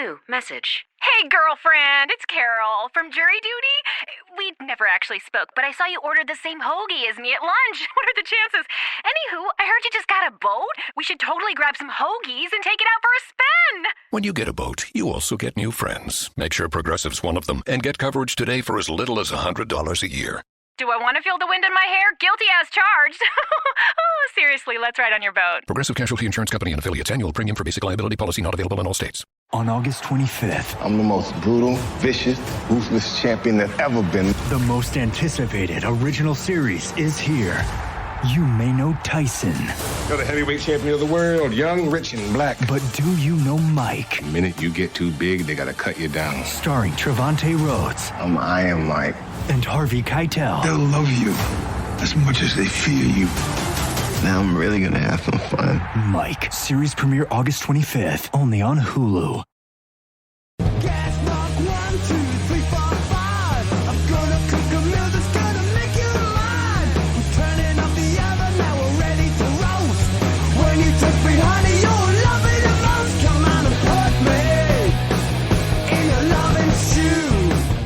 New message. Hey, girlfriend, it's Carol from jury duty. We never actually spoke, but I saw you ordered the same hoagie as me at lunch. What are the chances? Anywho, I heard you just got a boat. We should totally grab some hoagies and take it out for a spin. When you get a boat, you also get new friends. Make sure Progressive's one of them and get coverage today for as little as $100 a year. Do I want to feel the wind in my hair? Guilty as charged. Oh, seriously, let's ride on your boat. Progressive Casualty Insurance Company and affiliates. Annual premium for basic liability policy not available in all states. On August 25th, I'm the most brutal, vicious, ruthless champion that's ever been. the most anticipated original series is here. You may know Tyson, You're the heavyweight champion of the world, young, rich, and black. but do you know Mike? The minute you get too big, they gotta cut you down. Starring Trevante Rhodes I'm Iron Mike. and Harvey Keitel. They'll love you as much as they fear you. Now I'm really gonna have some fun. Mike, series premiere August 25th, only on Hulu.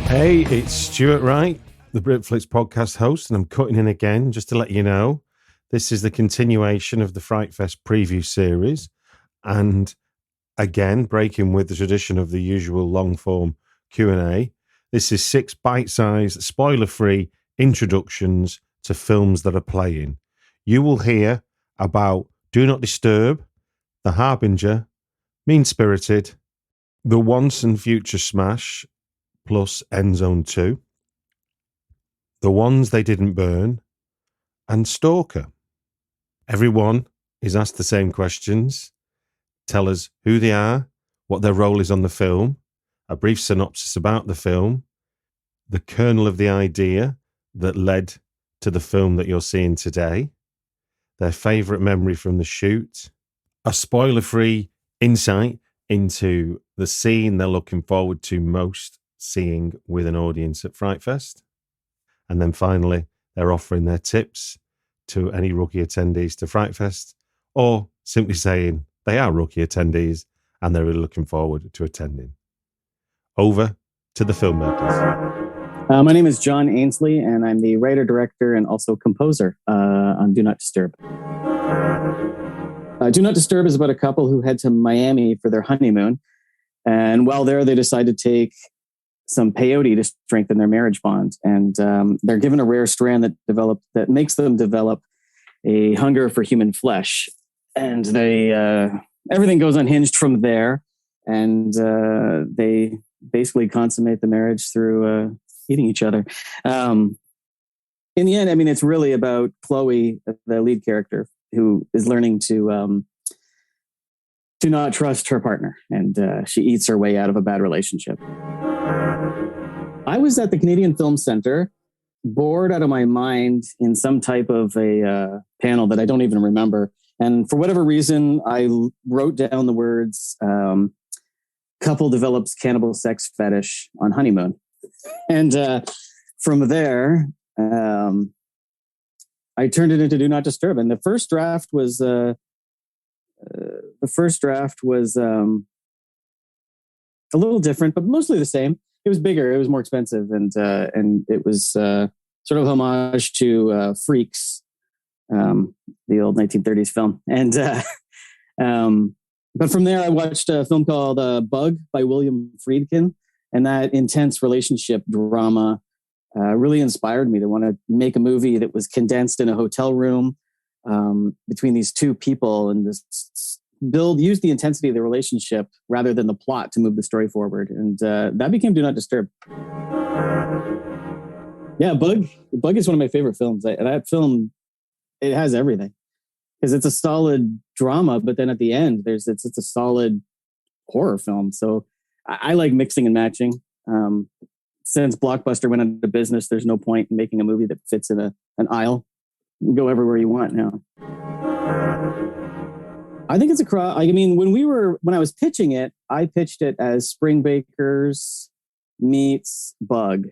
Hey, it's Stuart Wright, the Britflicks Podcast host, and I'm cutting in again just to let you know this is the continuation of the Frightfest preview series, and again, breaking with the tradition of the usual long-form Q&A. This is 6 bite-sized, spoiler-free introductions to films that are playing. You will hear about Do Not Disturb, The Harbinger, Mean-Spirited, The Once and Future Smash, plus End Zone 2, The Ones They Didn't Burn, and Stalker. Everyone is asked the same questions. Tell us who they are, what their role is on the film, a brief synopsis about the film, the kernel of the idea that led to the film that you're seeing today, their favourite memory from the shoot, a spoiler-free insight into the scene they're looking forward to most seeing with an audience at Frightfest. And then finally, they're offering their tips to any rookie attendees to Frightfest, or simply saying they are rookie attendees and they're really looking forward to attending. Over to the filmmakers. My name is John Ainslie, and I'm the writer, director, and also composer on Do Not Disturb. Do Not Disturb is about a couple who head to Miami for their honeymoon. And while there, they decide to take some peyote to strengthen their marriage bond. And they're given a rare strand that makes them develop a hunger for human flesh. And they everything goes unhinged from there. And they basically consummate the marriage through eating each other. In the end, I mean, it's really about Chloe, the lead character, who is learning to not trust her partner. And she eats her way out of a bad relationship. I was at the Canadian Film Centre, bored out of my mind in some type of a panel that I don't even remember. And for whatever reason, I wrote down the words, couple develops cannibal sex fetish on honeymoon. And from there, I turned it into Do Not Disturb. And the first draft was a little different, but mostly the same. It was bigger, it was more expensive, and it was sort of homage to Freaks, the old 1930s film. And but from there, I watched a film called Bug by William Friedkin, and that intense relationship drama really inspired me to want to make a movie that was condensed in a hotel room between these two people, and this use the intensity of the relationship rather than the plot to move the story forward. And that became Do Not Disturb. Yeah, Bug is one of my favorite films. That film, it has everything. Because it's a solid drama, but then at the end, it's a solid horror film. So I like mixing and matching. Since Blockbuster went into business, there's no point in making a movie that fits in an aisle. You can go everywhere you want now. I think it's a cross. I mean, when I was pitching it, I pitched it as Spring Bakers meets Bug.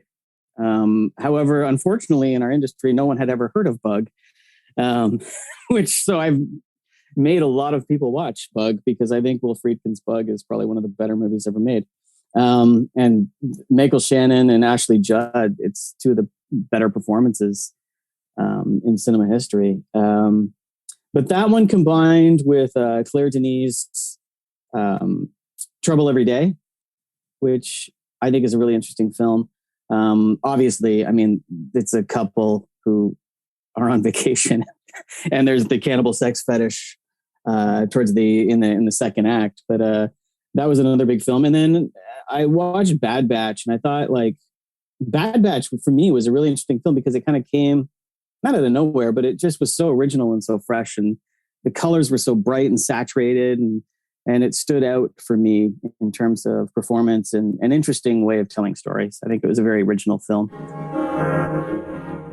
However, unfortunately, in our industry, no one had ever heard of Bug, so I've made a lot of people watch Bug, because I think Will Friedkin's Bug is probably one of the better movies ever made. And Michael Shannon and Ashley Judd, it's two of the better performances in cinema history. But that one combined with Claire Denis' Trouble Every Day, which I think is a really interesting film. Obviously, I mean, it's a couple who are on vacation and there's the cannibal sex fetish towards in the second act. But that was another big film. And then I watched Bad Batch, and I thought, like, Bad Batch for me was a really interesting film because it kind of came not out of nowhere, but it just was so original and so fresh, and the colors were so bright and saturated, and it stood out for me in terms of performance and an interesting way of telling stories. I think it was a very original film.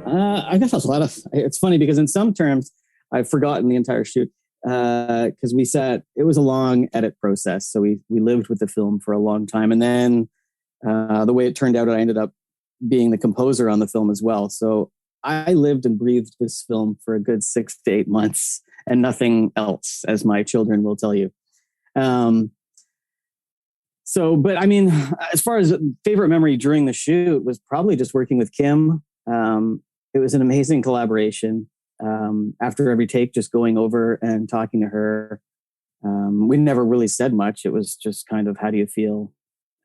I guess a lot of, it's funny because in some terms I've forgotten the entire shoot because it was a long edit process. So we lived with the film for a long time. And then the way it turned out, I ended up being the composer on the film as well. So I lived and breathed this film for a good 6 to 8 months and nothing else, as my children will tell you. But I mean, as far as favorite memory during the shoot was probably just working with Kim. It was an amazing collaboration. After every take, just going over and talking to her. We never really said much. It was just kind of, how do you feel?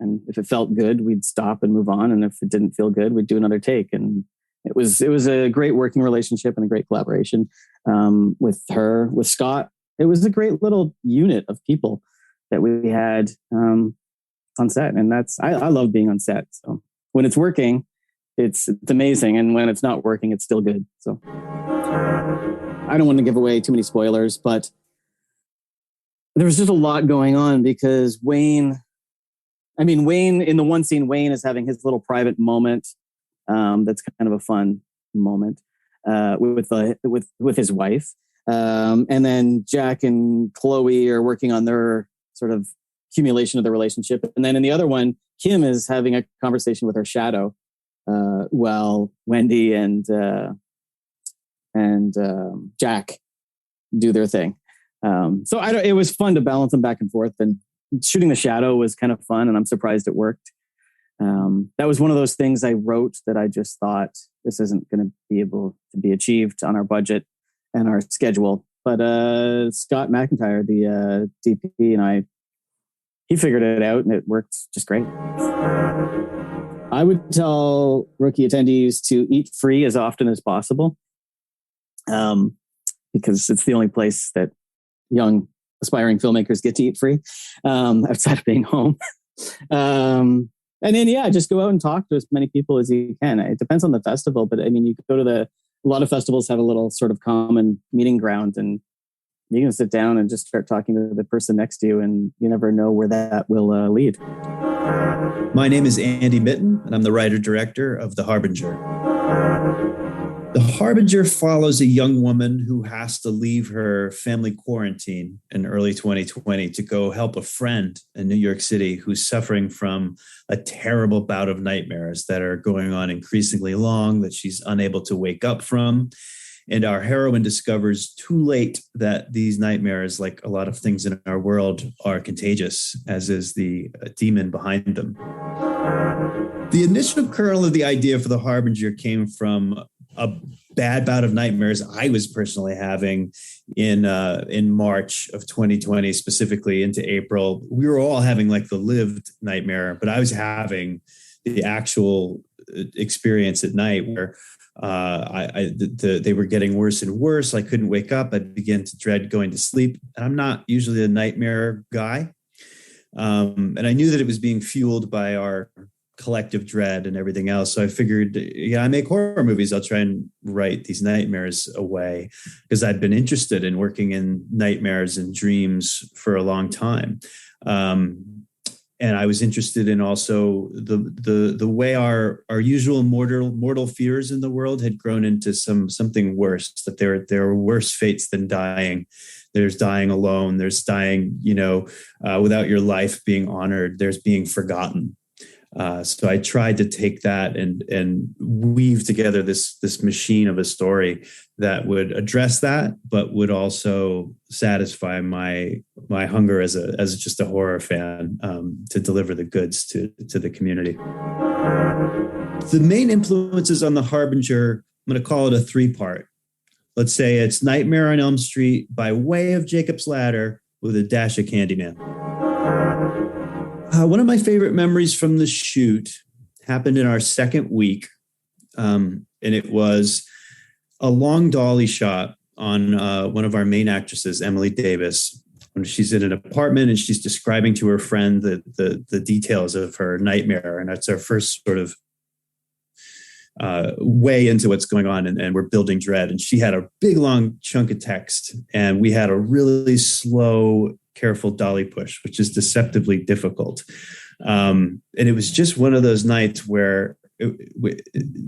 And if it felt good, we'd stop and move on. And if it didn't feel good, we'd do another take. And it was a great working relationship and a great collaboration with her, with Scott. It was a great little unit of people that we had on set. And I love being on set. So when it's working, it's amazing. And when it's not working, it's still good. So I don't want to give away too many spoilers, but there was just a lot going on because Wayne, in the one scene, Wayne is having his little private moment. That's kind of a fun moment with his wife. And then Jack and Chloe are working on their sort of accumulation of the relationship. And then in the other one, Kim is having a conversation with her shadow while Wendy and Jack do their thing. So it was fun to balance them back and forth, and shooting the shadow was kind of fun, and I'm surprised it worked. That was one of those things I wrote that I just thought this isn't going to be able to be achieved on our budget and our schedule. But Scott McIntyre, the DP, he figured it out, and it worked just great. I would tell rookie attendees to eat free as often as possible, because it's the only place that young aspiring filmmakers get to eat free outside of being home. And then, just go out and talk to as many people as you can. It depends on the festival, but I mean, you could go to a lot of festivals have a little sort of common meeting ground, and you can sit down and just start talking to the person next to you, and you never know where that will lead. My name is Andy Mitton, and I'm the writer-director of The Harbinger. The Harbinger follows a young woman who has to leave her family quarantine in early 2020 to go help a friend in New York City who's suffering from a terrible bout of nightmares that are going on increasingly long that she's unable to wake up from. And our heroine discovers too late that these nightmares, like a lot of things in our world, are contagious, as is the demon behind them. The initial kernel of the idea for The Harbinger came from a bad bout of nightmares I was personally having in March of 2020, specifically into April. We were all having like the lived nightmare, but I was having the actual experience at night where they were getting worse and worse. I couldn't wake up. I began to dread going to sleep. And I'm not usually a nightmare guy. And I knew that it was being fueled by our collective dread and everything else. So I figured, I make horror movies. I'll try and write these nightmares away, because I'd been interested in working in nightmares and dreams for a long time. And I was interested in also the way our usual mortal fears in the world had grown into something worse, that there are worse fates than dying. There's dying alone. There's dying, without your life being honored. There's being forgotten. So I tried to take that and weave together this machine of a story that would address that, but would also satisfy my hunger as just a horror fan, to deliver the goods to the community. The main influences on The Harbinger, I'm going to call it a 3-part. Let's say it's Nightmare on Elm Street by way of Jacob's Ladder with a dash of Candyman. One of my favorite memories from the shoot happened in our second week. And it was a long dolly shot on one of our main actresses, Emily Davis, when she's in an apartment and she's describing to her friend the details of her nightmare. And that's our first sort of way into what's going on, and we're building dread. And she had a big, long chunk of text, and we had a really slow, careful dolly push, which is deceptively difficult. And it was just one of those nights where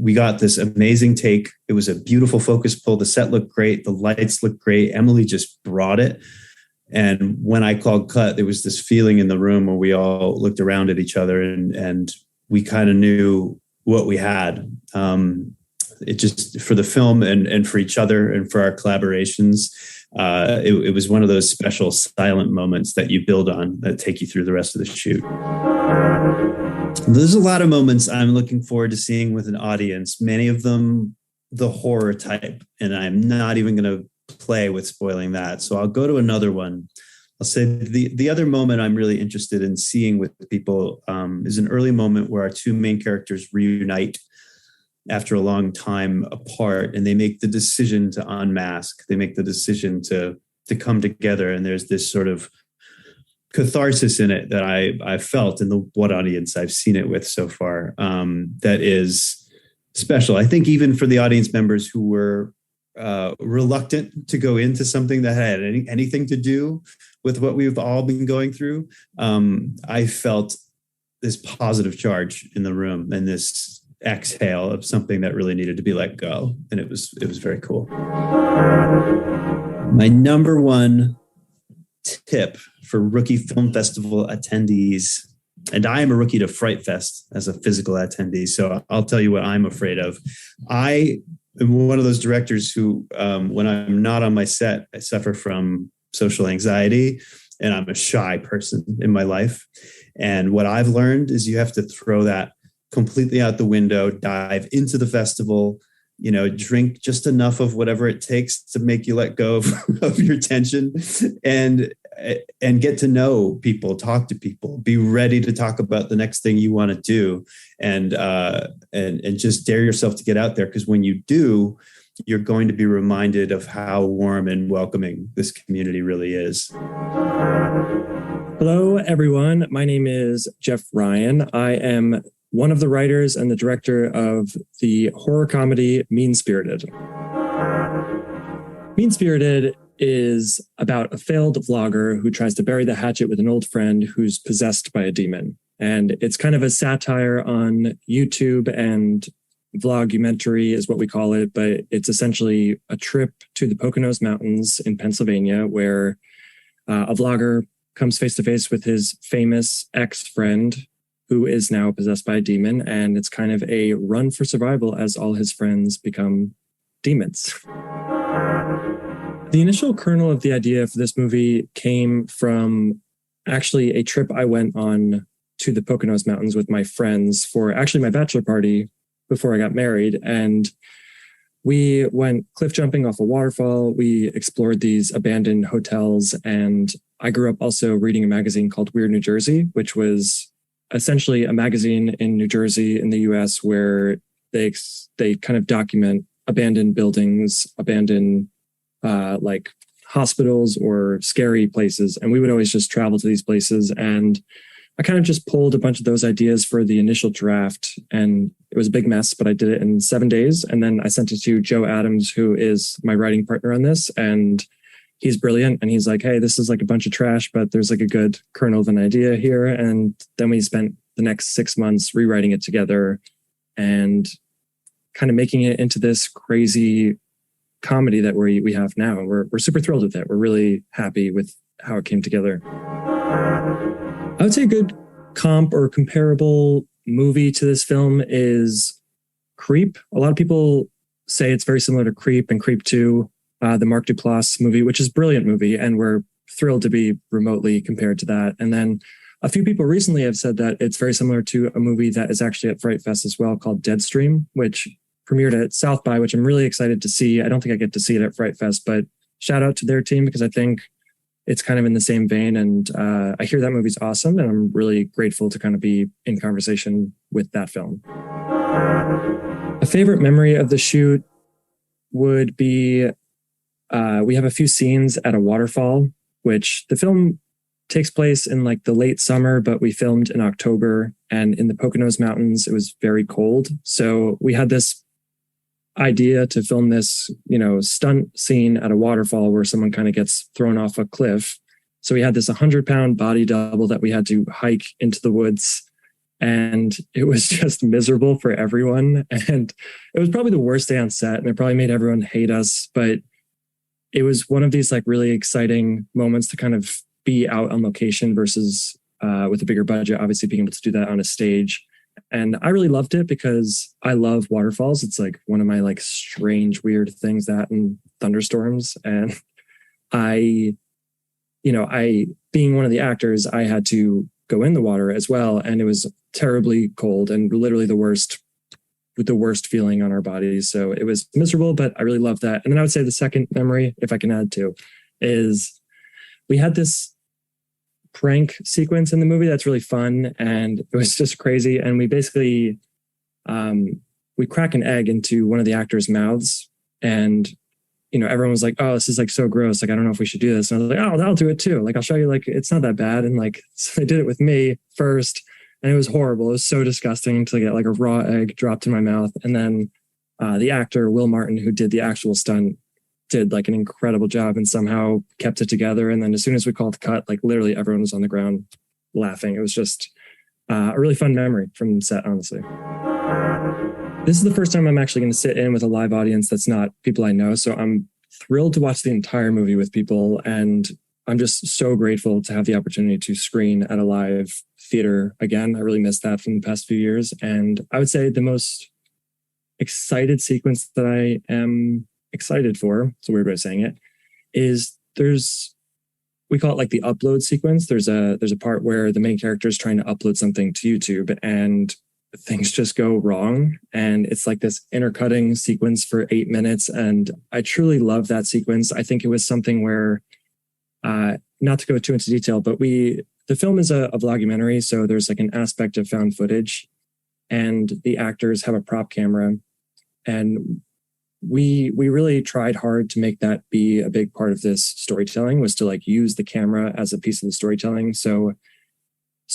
we got this amazing take. It was a beautiful focus pull. The set looked great. The lights looked great. Emily just brought it. And when I called cut, there was this feeling in the room where we all looked around at each other and we kind of knew what we had. It just, for the film and for each other and for our collaborations, it was one of those special silent moments that you build on that take you through the rest of the shoot. There's a lot of moments I'm looking forward to seeing with an audience, many of them the horror type, and I'm not even going to play with spoiling that. So I'll go to another one. I'll say the other moment I'm really interested in seeing with people is an early moment where our two main characters reunite after a long time apart, and they make the decision to unmask. They make the decision to come together, and there's this sort of catharsis in it that I felt in the what audience I've seen it with so far, that is special. I think even for the audience members who were reluctant to go into something that had anything to do with what we've all been going through, I felt this positive charge in the room and this exhale of something that really needed to be let go. And it was very cool. My number one tip for rookie film festival attendees, and I am a rookie to Frightfest as a physical attendee, so I'll tell you what I'm afraid of. I am one of those directors who, when I'm not on my set, I suffer from social anxiety, and I'm a shy person in my life. And what I've learned is you have to throw that completely out the window, dive into the festival, drink just enough of whatever it takes to make you let go of your tension, and get to know people, talk to people, be ready to talk about the next thing you want to do, and just dare yourself to get out there. Because when you do, you're going to be reminded of how warm and welcoming this community really is. Hello, everyone. My name is Jeff Ryan. I am one of the writers and the director of the horror comedy Mean-Spirited. Mean-Spirited is about a failed vlogger who tries to bury the hatchet with an old friend who's possessed by a demon. And it's kind of a satire on YouTube, and vlogumentary is what we call it, but it's essentially a trip to the Poconos Mountains in Pennsylvania where a vlogger comes face to face with his famous ex-friend who is now possessed by a demon, and it's kind of a run for survival as all his friends become demons. The initial kernel of the idea for this movie came from actually a trip I went on to the Poconos Mountains with my friends for actually my bachelor party before I got married. And we went cliff jumping off a waterfall. We explored these abandoned hotels. And I grew up also reading a magazine called Weird New Jersey, which was essentially a magazine in New Jersey in the US where they kind of document abandoned buildings, abandoned like hospitals or scary places. And we would always just travel to these places. And I kind of just pulled a bunch of those ideas for the initial draft, and it was a big mess, but I did it in 7 days. And then I sent it to Joe Adams, who is my writing partner on this. And he's brilliant. And he's like, hey, this is like a bunch of trash, but there's like a good kernel of an idea here. And then we spent the next 6 months rewriting it together and kind of making it into this crazy comedy that we have now. And we're super thrilled with it. We're really happy with how it came together. I would say a good comp or comparable movie to this film is Creep. A lot of people say it's very similar to Creep and Creep 2, the Mark Duplass movie, which is a brilliant movie, and we're thrilled to be remotely compared to that. And then a few people recently have said that it's very similar to a movie that is actually at Frightfest as well called Deadstream, which premiered at South by, which I'm really excited to see. I don't think I get to see it at Frightfest, but shout out to their team because I think it's kind of in the same vein. And I hear that movie's awesome, and I'm really grateful to kind of be in conversation with that film. A favorite memory of the shoot would be we have a few scenes at a waterfall, which the film takes place in like the late summer, but we filmed in October, and in the Poconos Mountains, it was very cold. So we had this idea to film this, stunt scene at a waterfall where someone kind of gets thrown off a cliff. So we had this 100-pound body double that we had to hike into the woods, and it was just miserable for everyone. And it was probably the worst day on set, and it probably made everyone hate us, but it was one of these like really exciting moments to kind of be out on location versus with a bigger budget, obviously being able to do that on a stage. And I really loved it because I love waterfalls. It's like one of my like strange, weird things, that and thunderstorms. And I being one of the actors, I had to go in the water as well. And it was terribly cold and literally the worst feeling on our bodies. So it was miserable, but I really loved that. And then I would say the second memory, if I can add to, is we had this prank sequence in the movie that's really fun, and it was just crazy. And we basically we crack an egg into one of the actors' mouths, and everyone was like, "Oh, this is like so gross. Like, I don't know if we should do this." And I was like, "Oh, I'll do it too. Like, I'll show you. Like, it's not that bad." And like, so they did it with me first, and it was horrible. It was so disgusting to get like a raw egg dropped in my mouth. And then the actor Will Martin, who did the actual stunt, did like an incredible job and somehow kept it together. And then as soon as we called cut, like literally everyone was on the ground laughing. It was just a really fun memory from set, honestly. This is the first time I'm actually going to sit in with a live audience that's not people I know. So I'm thrilled to watch the entire movie with people. And I'm just so grateful to have the opportunity to screen at a live theater again. I really missed that from the past few years. And I would say the most excited sequence that I am excited for, it's a weird way of saying it, is we call it like the upload sequence. There's a part where the main character is trying to upload something to YouTube and things just go wrong. And it's like this intercutting sequence for 8 minutes. And I truly love that sequence. I think it was something where, not to go too into detail, but the film is a vlogumentary. So there's like an aspect of found footage, and the actors have a prop camera. And we really tried hard to make that be a big part of this storytelling, was to like use the camera as a piece of the storytelling. So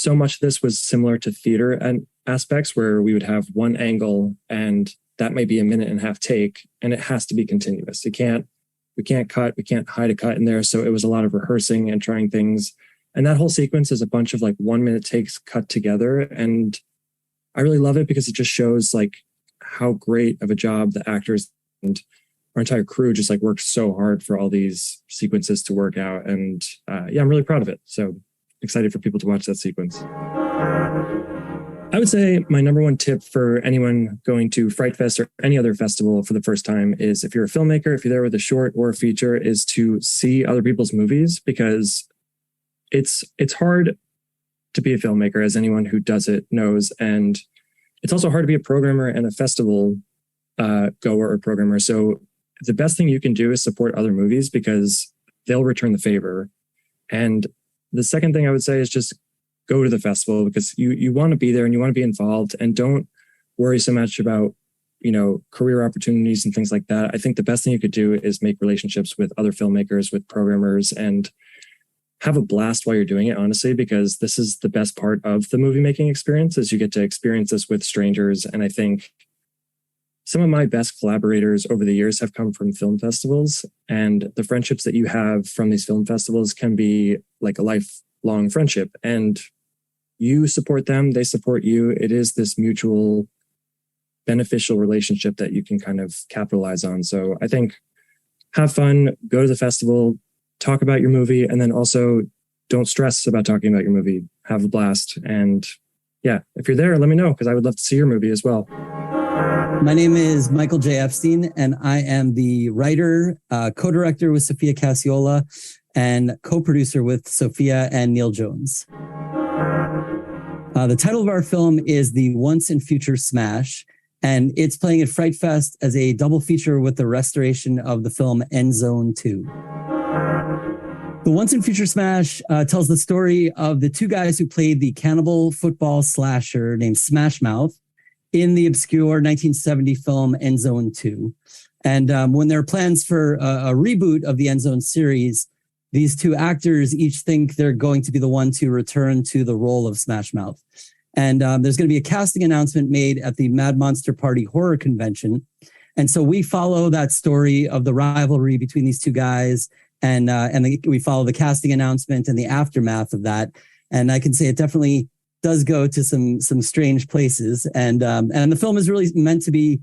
much of this was similar to theater and aspects where we would have one angle and that may be a 1.5 minute take, and it has to be continuous. We can't cut, we can't hide a cut in there. So it was a lot of rehearsing and trying things. And that whole sequence is a bunch of like 1 minute takes cut together. And I really love it because it just shows like how great of a job the actors and our entire crew just like worked so hard for all these sequences to work out. And I'm really proud of it. So excited for people to watch that sequence. I would say my number one tip for anyone going to Frightfest or any other festival for the first time is, if you're a filmmaker, if you're there with a short or a feature, is to see other people's movies, because it's hard to be a filmmaker, as anyone who does it knows. And it's also hard to be a programmer and a festival goer or programmer. So the best thing you can do is support other movies, because they'll return the favor. And the second thing I would say is just go to the festival, because you want to be there and you want to be involved, and don't worry so much about, career opportunities and things like that. I think the best thing you could do is make relationships with other filmmakers, with programmers, and have a blast while you're doing it, honestly, because this is the best part of the movie making experience, is you get to experience this with strangers. And I think some of my best collaborators over the years have come from film festivals, and the friendships that you have from these film festivals can be like a lifelong friendship, and you support them, they support you. It is this mutual beneficial relationship that you can kind of capitalize on. So I think have fun, go to the festival, talk about your movie, and then also don't stress about talking about your movie. Have a blast, and yeah, if you're there, let me know because I would love to see your movie as well. My name is Michael J Epstein, and I am the writer, co-director with Sophia Cassiola, and co-producer with Sophia and Neil Jones. The title of our film is The Once and Future Smash, and it's playing at Frightfest as a double feature with the restoration of the film End Zone 2. The Once and Future Smash tells the story of the two guys who played the cannibal football slasher named Smash Mouth in the obscure 1970 film End Zone 2. And when there are plans for a reboot of the End Zone series, these two actors each think they're going to be the one to return to the role of Smash Mouth. And there's going to be a casting announcement made at the Mad Monster Party Horror Convention. And so we follow that story of the rivalry between these two guys, and we follow the casting announcement and the aftermath of that. And I can say it definitely does go to some strange places. And the film is really meant to be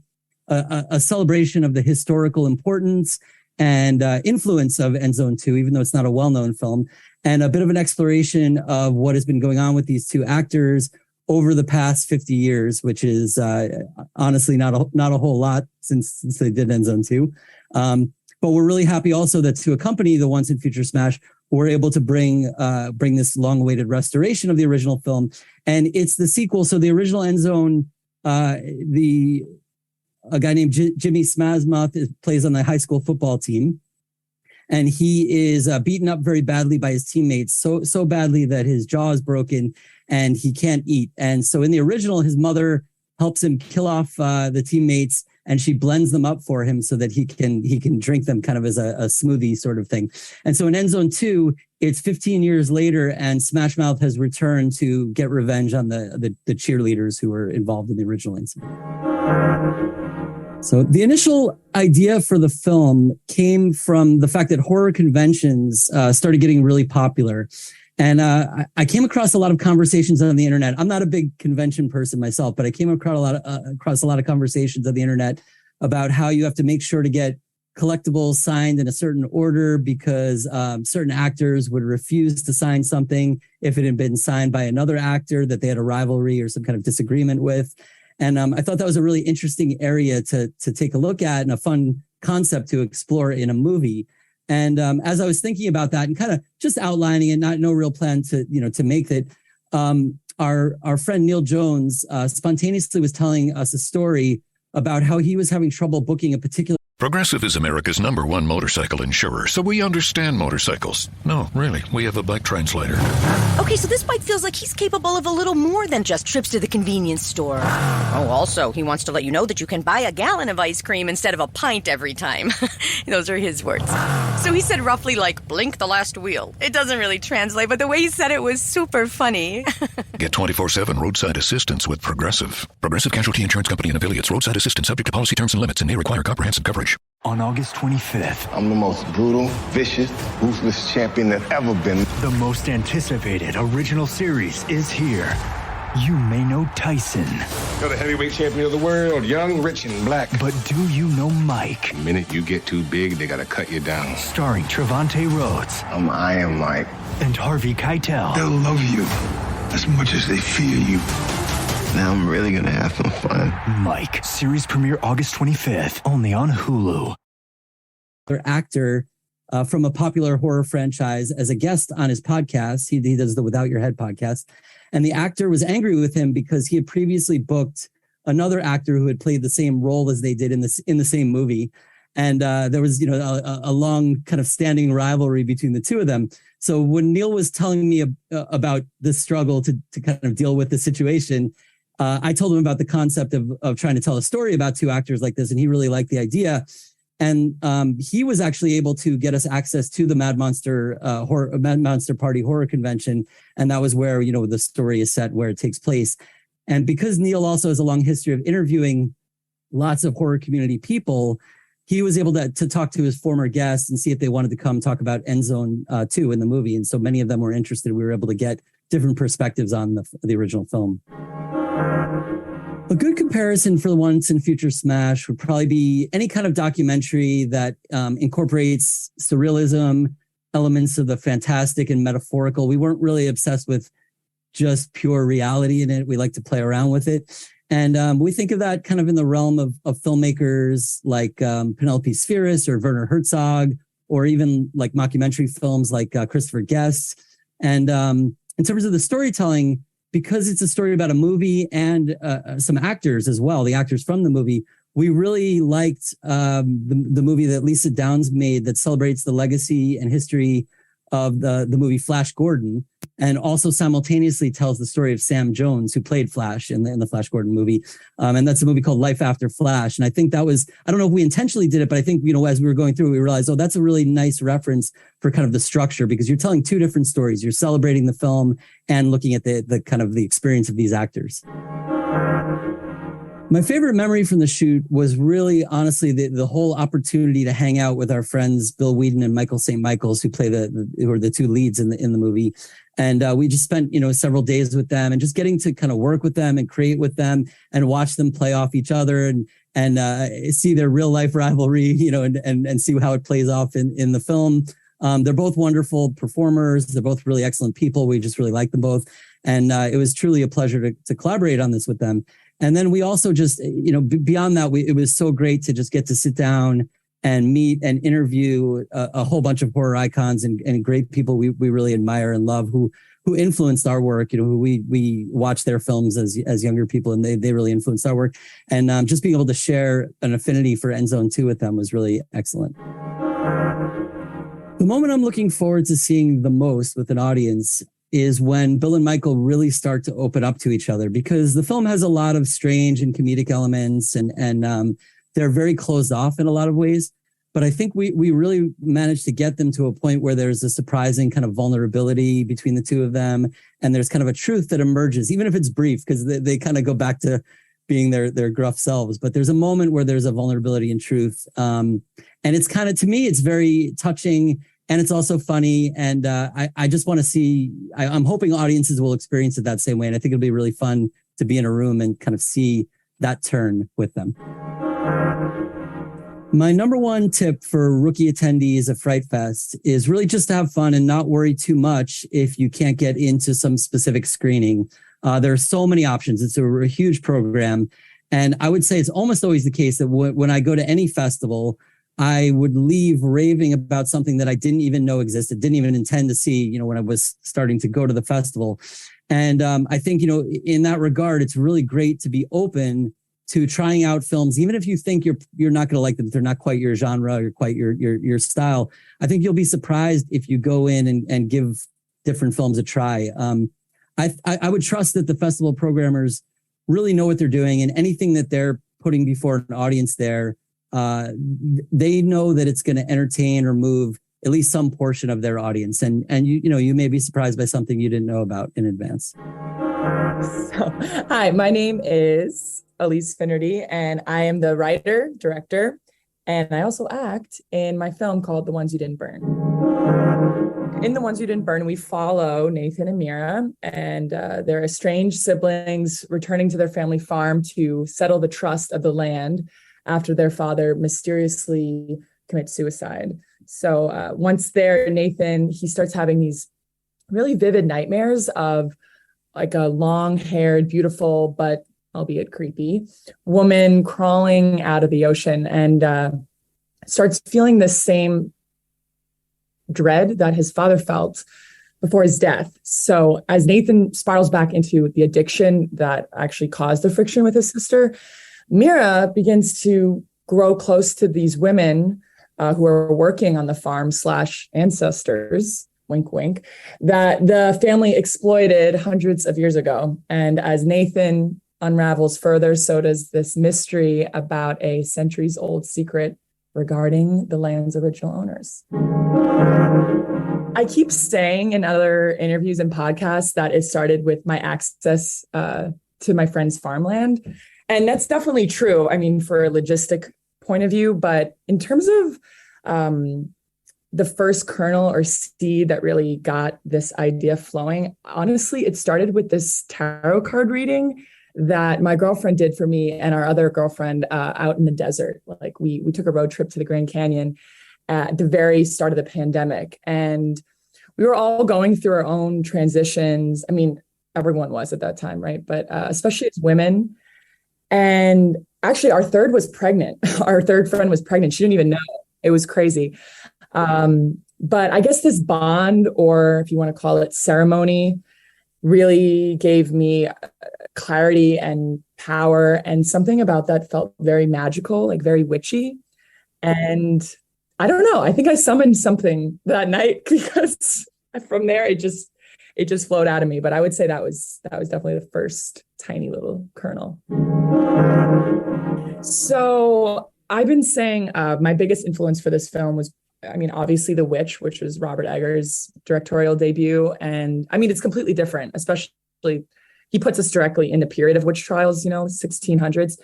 a celebration of the historical importance and influence of End Zone 2, even though it's not a well-known film, and a bit of an exploration of what has been going on with these two actors over the past 50 years, which is honestly not a whole lot since they did End Zone 2. But we're really happy also that to accompany the Once and Future Smash, we're able to bring this long-awaited restoration of the original film. And it's the sequel. So the original End Zone, a guy named Jimmy Smazmuth plays on the high school football team. And he is beaten up very badly by his teammates, so badly that his jaw is broken and he can't eat. And so in the original, his mother helps him kill off the teammates, and she blends them up for him so that he can drink them kind of as a smoothie sort of thing. And so in End Zone 2, it's 15 years later, and Smash Mouth has returned to get revenge on the cheerleaders who were involved in the original incident. So the initial idea for the film came from the fact that horror conventions started getting really popular. And I came across a lot of conversations on the internet. I'm not a big convention person myself, but I came across a lot of conversations on the internet about how you have to make sure to get collectibles signed in a certain order because certain actors would refuse to sign something if it had been signed by another actor that they had a rivalry or some kind of disagreement with. And I thought that was a really interesting area to take a look at and a fun concept to explore in a movie. And as I was thinking about that and kind of just outlining it, no real plan to make it, our friend Neil Jones spontaneously was telling us a story about how he was having trouble booking a particular. Progressive is America's #1 motorcycle insurer, so we understand motorcycles. No, really, we have a bike translator. Okay, so this bike feels like he's capable of a little more than just trips to the convenience store. Oh, also, he wants to let you know that you can buy a gallon of ice cream instead of a pint every time. Those are his words. So he said roughly like, blink the last wheel. It doesn't really translate, but the way he said it was super funny. Get 24/7 roadside assistance with Progressive. Progressive Casualty Insurance Company and affiliates. Roadside assistance subject to policy terms and limits and may require comprehensive coverage. On August 25th, I'm the most brutal, vicious, ruthless champion that's ever been. the most anticipated original series is here. You may know Tyson. You're the heavyweight champion of the world, young, rich, and black. But do you know Mike? The minute you get too big, they gotta cut you down. Starring Trevante Rhodes I'm Iron Mike. and Harvey Keitel. They'll love you as much as they fear you. Now I'm really gonna have some fun. Mike, series premiere August 25th, only on Hulu. Actor from a popular horror franchise as a guest on his podcast. He does the Without Your Head podcast. And the actor was angry with him because he had previously booked another actor who had played the same role as they did in the same movie. And there was, a long kind of standing rivalry between the two of them. So when Neil was telling me about this struggle to kind of deal with the situation, I told him about the concept of trying to tell a story about two actors like this, and he really liked the idea. And he was actually able to get us access to the Mad Monster Party Horror Convention, and that was where the story is set, where it takes place. And because Neil also has a long history of interviewing lots of horror community people, he was able to talk to his former guests and see if they wanted to come talk about End Zone 2 in the movie. And so many of them were interested. We were able to get different perspectives on the original film. A good comparison for the Once and Future Smash would probably be any kind of documentary that incorporates surrealism, elements of the fantastic and metaphorical. We weren't really obsessed with just pure reality in it. We like to play around with it. And we think of that kind of in the realm of filmmakers like Penelope Spheris or Werner Herzog, or even like mockumentary films like Christopher Guest. And in terms of the storytelling, because it's a story about a movie and some actors as well, the actors from the movie, we really liked the movie that Lisa Downs made that celebrates the legacy and history of the movie Flash Gordon, and also simultaneously tells the story of Sam Jones, who played Flash in the Flash Gordon movie. And that's a movie called Life After Flash. And I think that was, I don't know if we intentionally did it, but I think, as we were going through, we realized, oh, that's a really nice reference for kind of the structure, because you're telling two different stories. You're celebrating the film and looking at the kind of the experience of these actors. My favorite memory from the shoot was really, honestly, the whole opportunity to hang out with our friends Bill Whedon and Michael St. Michaels, who play who are the two leads in the movie. And we just spent, several days with them, and just getting to kind of work with them and create with them and watch them play off each other and see their real life rivalry, and see how it plays off in the film. They're both wonderful performers. They're both really excellent people. We just really like them both. And it was truly a pleasure to collaborate on this with them. And then we also just, beyond that, it was so great to just get to sit down and meet and interview a whole bunch of horror icons and great people we really admire and love who influenced our work, who we watched their films as younger people, and they really influenced our work. And just being able to share an affinity for End Zone 2 with them was really excellent. The moment I'm looking forward to seeing the most with an audience is when Bill and Michael really start to open up to each other, because the film has a lot of strange and comedic elements, and they're very closed off in a lot of ways. But I think we really managed to get them to a point where there's a surprising kind of vulnerability between the two of them. And there's kind of a truth that emerges, even if it's brief, because they kind of go back to being their gruff selves. But there's a moment where there's a vulnerability and truth. And it's kind of, to me, it's very touching. And it's also funny. And I just want to see, I'm hoping audiences will experience it that same way. And I think it'll be really fun to be in a room and kind of see that turn with them. My number one tip for rookie attendees of Frightfest is really just to have fun and not worry too much if you can't get into some specific screening. There are so many options. It's a huge program. And I would say it's almost always the case that when I go to any festival, I would leave raving about something that I didn't even know existed, didn't even intend to see, when I was starting to go to the festival. And I think, in that regard, it's really great to be open to trying out films, even if you think you're not going to like them, if they're not quite your genre or quite your style. I think you'll be surprised if you go in and give different films a try. I would trust that the festival programmers really know what they're doing, and anything that they're putting before an audience there, they know that it's going to entertain or move at least some portion of their audience. And you may be surprised by something you didn't know about in advance. So, hi, my name is Elise Finnerty, and I am the writer, director, and I also act in my film called The Ones You Didn't Burn. In The Ones You Didn't Burn, we follow Nathan and Mira, and they're estranged siblings returning to their family farm to settle the trust of the land after their father mysteriously commits suicide. So once there, Nathan, he starts having these really vivid nightmares of like a long-haired, beautiful, but albeit creepy woman crawling out of the ocean, and starts feeling the same dread that his father felt before his death. So as Nathan spirals back into the addiction that actually caused the friction with his sister, Mira begins to grow close to these women who are working on the farm / ancestors, wink, wink, that the family exploited hundreds of years ago. And as Nathan unravels further, so does this mystery about a centuries-old secret regarding the land's original owners. I keep saying in other interviews and podcasts that it started with my access to my friend's farmland. And that's definitely true. I mean, for a logistic point of view, but in terms of the first kernel or seed that really got this idea flowing, honestly, it started with this tarot card reading that my girlfriend did for me and our other girlfriend out in the desert. Like we took a road trip to the Grand Canyon at the very start of the pandemic. And we were all going through our own transitions. I mean, everyone was at that time, right? But especially as women. And actually, our third was pregnant. Our third friend was pregnant. She didn't even know. It was crazy. But I guess this bond, or if you want to call it ceremony, really gave me clarity and power. And something about that felt very magical, like very witchy. And I don't know, I think I summoned something that night, because from there it just flowed out of me. But I would say that was definitely the first tiny little kernel. So I've been saying my biggest influence for this film was, obviously The Witch, which was Robert Eggers' directorial debut. And it's completely different, especially he puts us directly in the period of witch trials, 1600s.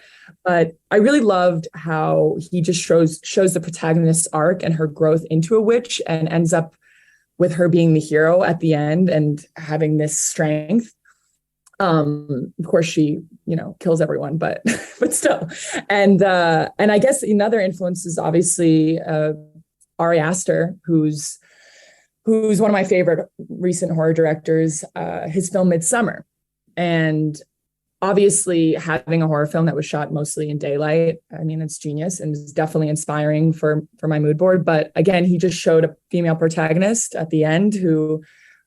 But I really loved how he just shows the protagonist's arc and her growth into a witch, and ends up with her being the hero at the end and having this strength. Of course, she, kills everyone, but still. And I guess another influence is obviously Ari Aster, who's one of my favorite recent horror directors. His film Midsummer. And obviously having a horror film that was shot mostly in daylight, it's genius, and was definitely inspiring for my mood board. But again, he just showed a female protagonist at the end who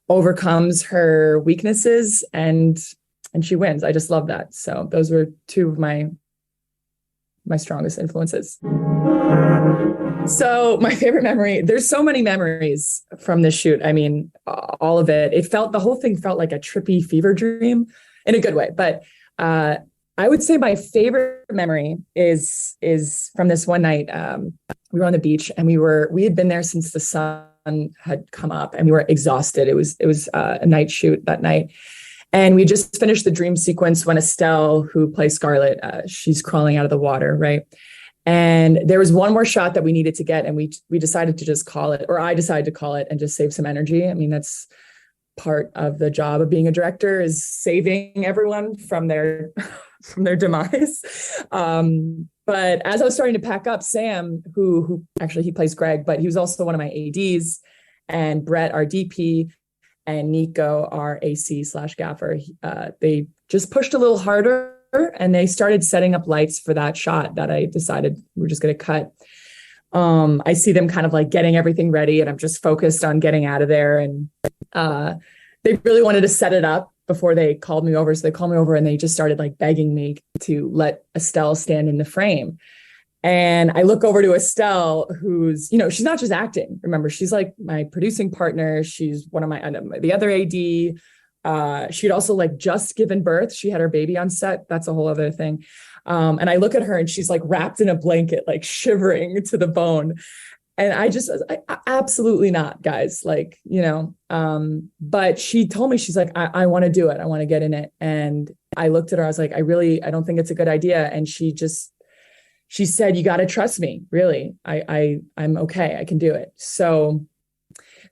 overcomes her weaknesses and she wins. I just love that. So those were two of my strongest influences. So my favorite memory, there's so many memories from this shoot. All of it. The whole thing felt like a trippy fever dream in a good way. But I would say my favorite memory is from this one night. We were on the beach, and we had been there since the sun had come up, and we were exhausted. It was a night shoot that night. And we just finished the dream sequence when Estelle, who plays Scarlett, she's crawling out of the water, right? And there was one more shot that we needed to get, and we decided to just call it, or I decided to call it and just save some energy. That's part of the job of being a director, is saving everyone from their demise. But as I was starting to pack up, Sam, who actually he plays Greg, but he was also one of my ADs, and Brett, our DP, and Nico, our AC/gaffer, they just pushed a little harder. And they started setting up lights for that shot that I decided we're just going to cut. I see them kind of like getting everything ready, and I'm just focused on getting out of there. And they really wanted to set it up before they called me over. So they called me over, and they just started like begging me to let Estelle stand in the frame. And I look over to Estelle, who's, she's not just acting. Remember, she's like my producing partner. She's one of the other AD. She'd also just given birth. She had her baby on set. That's a whole other thing. And I look at her, and she's like wrapped in a blanket, like shivering to the bone. And I absolutely not, guys. But she told me, she's like, I want to do it. I want to get in it. And I looked at her, I was like, I don't think it's a good idea. And she said, you got to trust me. Really. I'm okay. I can do it.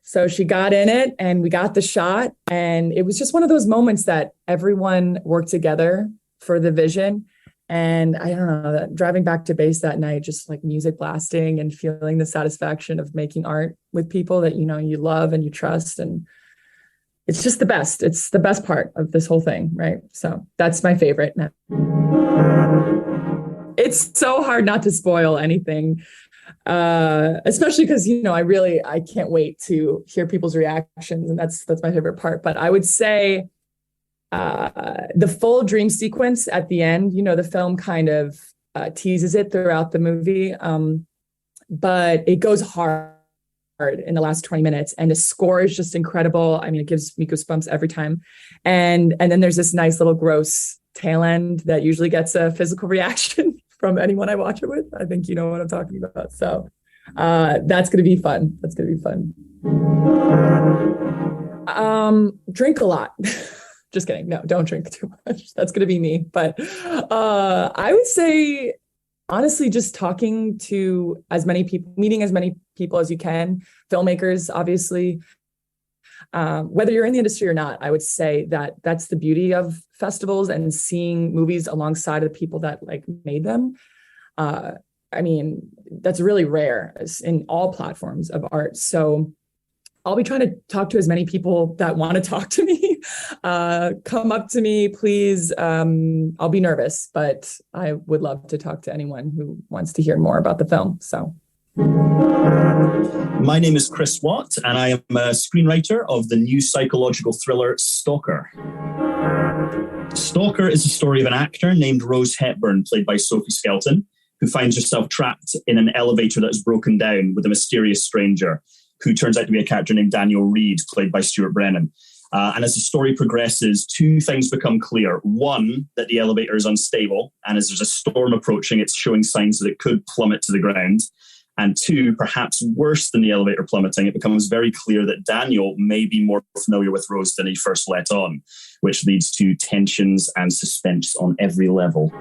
So she got in it, and we got the shot, and it was just one of those moments that everyone worked together for the vision. And I don't know, driving back to base that night, just like music blasting and feeling the satisfaction of making art with people that, you love and you trust. And it's just the best. It's the best part of this whole thing. Right. So that's my favorite. It's so hard not to spoil anything. Especially because, I can't wait to hear people's reactions, and that's my favorite part. But I would say the full dream sequence at the end, the film kind of teases it throughout the movie, but it goes hard in the last 20 minutes, and the score is just incredible. It gives me goosebumps every time. And then there's this nice little gross tail end that usually gets a physical reaction from anyone I watch it with. I think you know what I'm talking about. So that's going to be fun. Drink a lot. Just kidding. No, don't drink too much. That's going to be me. But I would say, honestly, just talking to as many people, meeting as many people as you can, filmmakers, obviously. Whether you're in the industry or not, I would say that that's the beauty of festivals and seeing movies alongside of the people that made them. That's really rare in all platforms of art. So I'll be trying to talk to as many people that want to talk to me. Come up to me, please. I'll be nervous, but I would love to talk to anyone who wants to hear more about the film. So. My name is Chris Watt, and I am a screenwriter of the new psychological thriller Stalker. Stalker is the story of an actor named Rose Hepburn, played by Sophie Skelton, who finds herself trapped in an elevator that is broken down with a mysterious stranger who turns out to be a character named Daniel Reed, played by Stuart Brennan. And as the story progresses, two things become clear. One, that the elevator is unstable, and as there's a storm approaching, it's showing signs that it could plummet to the ground. And two, perhaps worse than the elevator plummeting, it becomes very clear that Daniel may be more familiar with Rose than he first let on, which leads to tensions and suspense on every level.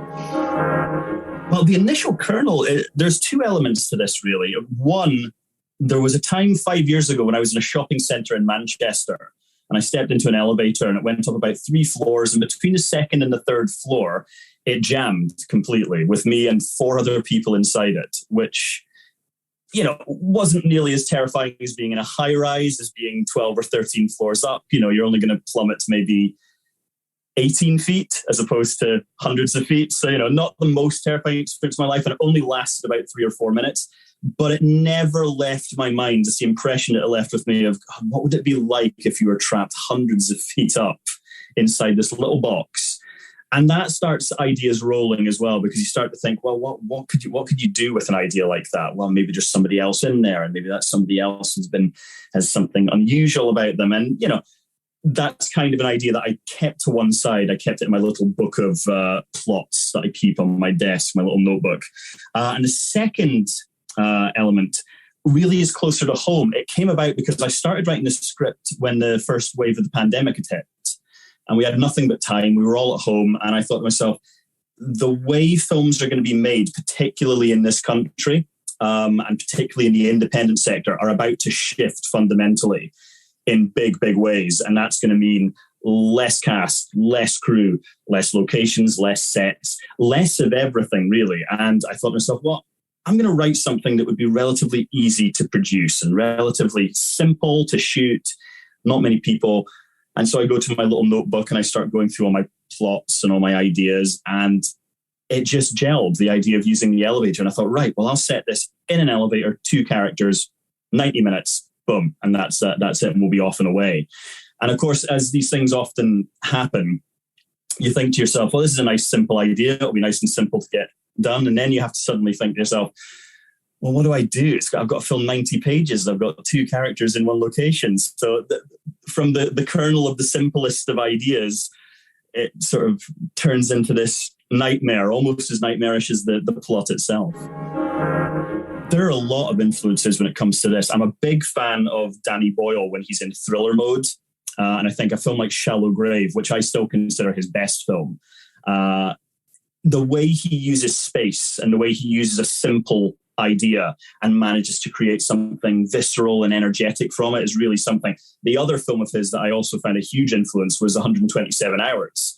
Well, the initial kernel, there's two elements to this, really. One, there was a time 5 years ago when I was in a shopping centre in Manchester, and I stepped into an elevator and it went up about 3 floors, and between the second and the third floor, it jammed completely with me and 4 other people inside it, which, wasn't nearly as terrifying as being in a high rise, as being 12 or 13 floors up. You're only going to plummet to maybe 18 feet as opposed to hundreds of feet. So, not the most terrifying experience of my life. And it only lasted about 3 or 4 minutes. But it never left my mind. It's the impression it left with me of, God, what would it be like if you were trapped hundreds of feet up inside this little box? And that starts ideas rolling as well, because you start to think, well, what could you do with an idea like that? Well, maybe there's somebody else in there, and maybe that somebody else has something unusual about them. And, that's kind of an idea that I kept to one side. I kept it in my little book of plots that I keep on my desk, my little notebook. And the second element really is closer to home. It came about because I started writing this script when the first wave of the pandemic had hit. And we had nothing but time. We were all at home. And I thought to myself, the way films are going to be made, particularly in this country, and particularly in the independent sector, are about to shift fundamentally in big, big ways. And that's going to mean less cast, less crew, less locations, less sets, less of everything, really. And I thought to myself, well, I'm going to write something that would be relatively easy to produce and relatively simple to shoot, not many people. And so I go to my little notebook and I start going through all my plots and all my ideas, and it just gelled, the idea of using the elevator. And I thought, right, well, I'll set this in an elevator, 2 characters, 90 minutes, boom, and that's it, and we'll be off and away. And of course, as these things often happen, you think to yourself, well, this is a nice, simple idea. It'll be nice and simple to get done. And then you have to suddenly think to yourself, well, what do I do? I've got to fill 90 pages. I've got 2 characters in 1 location. So from the kernel of the simplest of ideas, it sort of turns into this nightmare, almost as nightmarish as the plot itself. There are a lot of influences when it comes to this. I'm a big fan of Danny Boyle when he's in thriller mode. And I think a film like Shallow Grave, which I still consider his best film, the way he uses space and the way he uses a simple idea and manages to create something visceral and energetic from it is really something. The other film of his that I also found a huge influence was 127 Hours.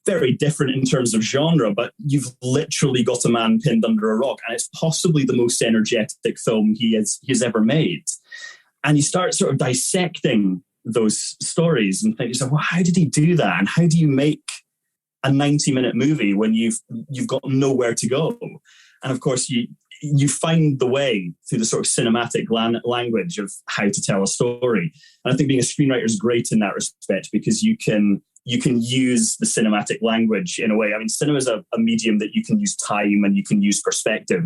Very different in terms of genre, but you've literally got a man pinned under a rock, and it's possibly the most energetic film he has ever made. And you start sort of dissecting those stories and think yourself, well, how did he do that? And how do you make a 90-minute movie when you've got nowhere to go? And of course, you find the way through the sort of cinematic language of how to tell a story. And I think being a screenwriter is great in that respect, because you can use the cinematic language in a way. I mean, cinema is a medium that you can use time and you can use perspective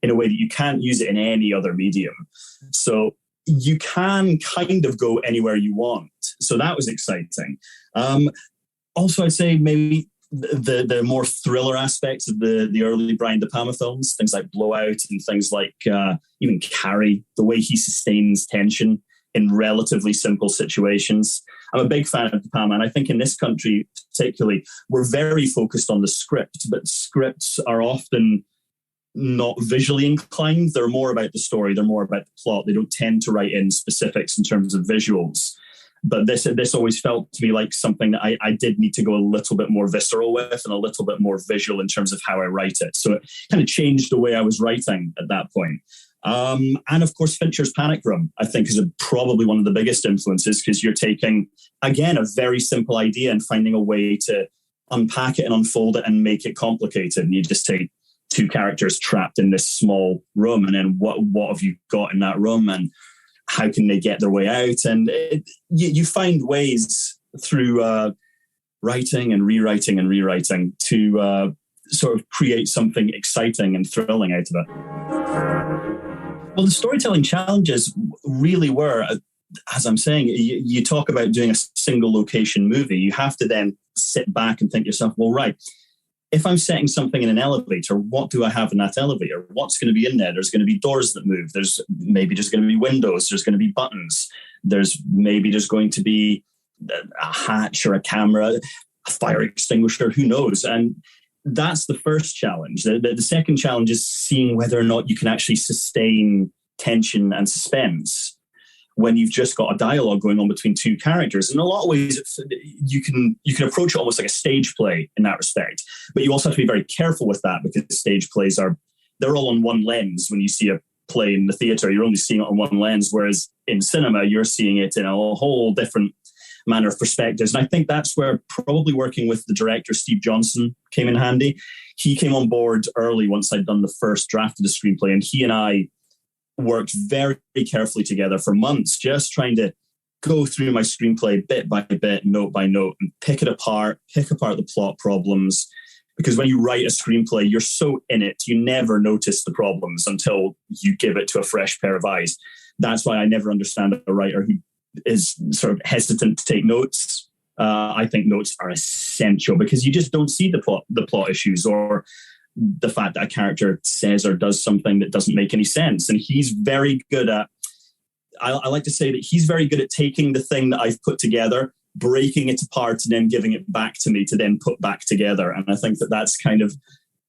in a way that you can't use it in any other medium. So you can kind of go anywhere you want. So that was exciting. Also, I'd say maybe the more thriller aspects of the early Brian De Palma films, things like Blowout and things like even Carrie, the way he sustains tension in relatively simple situations. I'm a big fan of De Palma, and I think in this country particularly, we're very focused on the script, but scripts are often not visually inclined. They're more about the story. They're more about the plot. They don't tend to write in specifics in terms of visuals. But this always felt to me like something that I did need to go a little bit more visceral with and a little bit more visual in terms of how I write it. So it kind of changed the way I was writing at that point. And of course, Fincher's Panic Room, I think, is probably one of the biggest influences, because you're taking, again, a very simple idea and finding a way to unpack it and unfold it and make it complicated. And you just take two characters trapped in this small room, and then what have you got in that room, and how can they get their way out? And you find ways through writing and rewriting to sort of create something exciting and thrilling out of it. Well, the storytelling challenges really were, as I'm saying, you talk about doing a single location movie. You have to then sit back and think to yourself, well, right, if I'm setting something in an elevator, what do I have in that elevator? What's going to be in there? There's going to be doors that move. There's maybe just going to be windows. There's going to be buttons. There's going to be a hatch or a camera, a fire extinguisher, who knows? And that's the first challenge. The second challenge is seeing whether or not you can actually sustain tension and suspense when you've just got a dialogue going on between two characters. In a lot of ways, you can approach it almost like a stage play in that respect. But you also have to be very careful with that, because stage plays they're all on one lens. When you see a play in the theatre, you're only seeing it on one lens, whereas in cinema, you're seeing it in a whole different manner of perspectives. And I think that's where probably working with the director, Steve Johnson, came in handy. He came on board early once I'd done the first draft of the screenplay, and he and I worked very carefully together for months, just trying to go through my screenplay bit by bit, note by note, and pick apart the plot problems. Because when you write a screenplay, you're so in it, you never notice the problems until you give it to a fresh pair of eyes. That's why I never understand a writer who is sort of hesitant to take notes. I think notes are essential, because you just don't see the plot issues, or the fact that a character says or does something that doesn't make any sense. And he's very good at, I like to say that he's very good at taking the thing that I've put together, breaking it apart, and then giving it back to me to then put back together. And I think that that's kind of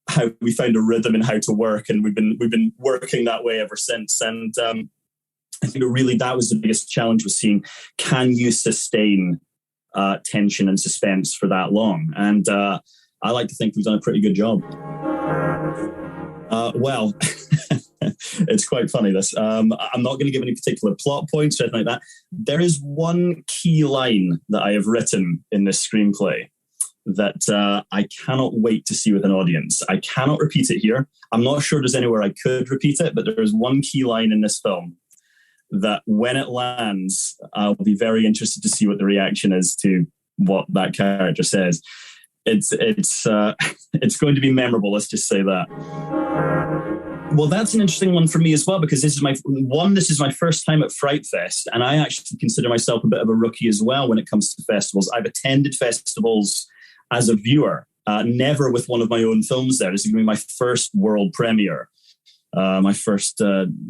how we found a rhythm in how to work. And we've been working that way ever since. And I think really that was the biggest challenge, was seeing, can you sustain tension and suspense for that long? And I like to think we've done a pretty good job. Well, it's quite funny, this. I'm not going to give any particular plot points or anything like that. There is one key line that I have written in this screenplay that I cannot wait to see with an audience. I cannot repeat it here. I'm not sure there's anywhere I could repeat it, but there is one key line in this film that when it lands, I'll be very interested to see what the reaction is to what that character says. It's going to be memorable, let's just say that. Well, that's an interesting one for me as well, because this is my first time at Frightfest, and I actually consider myself a bit of a rookie as well when it comes to festivals. I've attended festivals as a viewer, never with one of my own films there. This is going to be my first world premiere. My first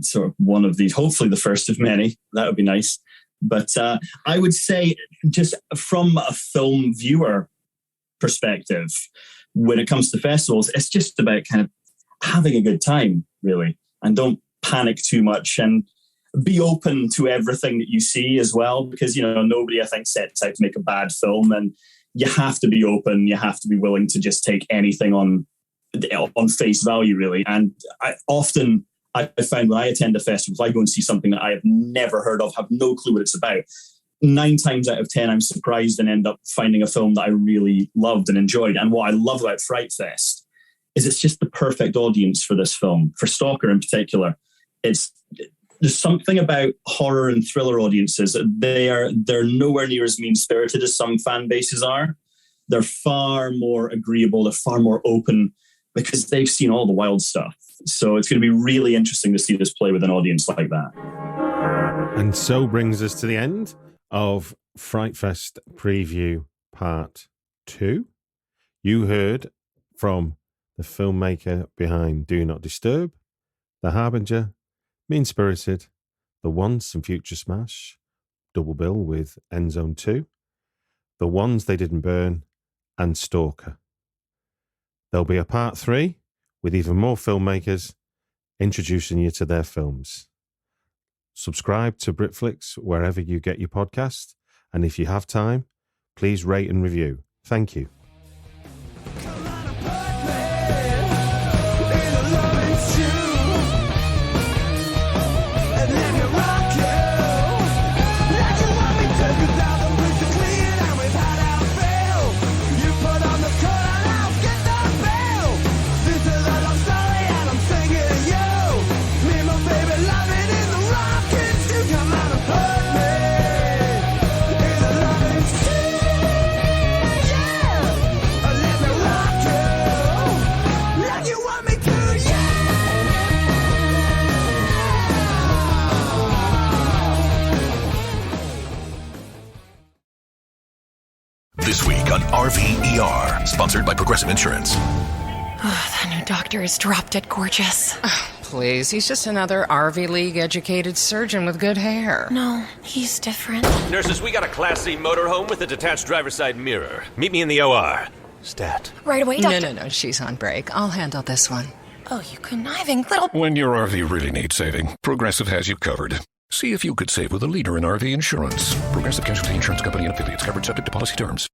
sort of one of these, hopefully the first of many. That would be nice. But I would say, just from a film viewer perspective, when it comes to festivals, it's just about kind of having a good time, really, and don't panic too much, and be open to everything that you see as well, because, nobody, I think, sets out to make a bad film, and you have to be open. You have to be willing to just take anything on face value, really. And I find when I attend a festival, if I go and see something that I have never heard of, have no clue what it's about, 9 times out of 10, I'm surprised and end up finding a film that I really loved and enjoyed. And what I love about Frightfest is it's just the perfect audience for this film, for Stalker in particular. There's something about horror and thriller audiences. They're nowhere near as mean-spirited as some fan bases are. They're far more agreeable. They're far more open, because they've seen all the wild stuff. So it's going to be really interesting to see this play with an audience like that. And so brings us to the end of Frightfest Preview Part 2. You heard from the filmmaker behind Do Not Disturb, The Harbinger, Mean-Spirited, The Once and Future Smash, double bill with Endzone 2, The Ones They Didn't Burn, and Stalker. There'll be a part 3 with even more filmmakers introducing you to their films. Subscribe to Britflicks wherever you get your podcast, and if you have time, please rate and review. Thank you. This week on RVER, sponsored by Progressive Insurance. That new doctor is drop dead gorgeous. Please, he's just another RV League educated surgeon with good hair. No, he's different. Nurses, we got a Class C motorhome with a detached driver's side mirror. Meet me in the OR. Stat. Right away, doctor. No, she's on break. I'll handle this one. Oh, you conniving little... When your RV really needs saving, Progressive has you covered. See if you could save with a leader in RV insurance. Progressive Casualty Insurance Company and affiliates, covered subject to policy terms.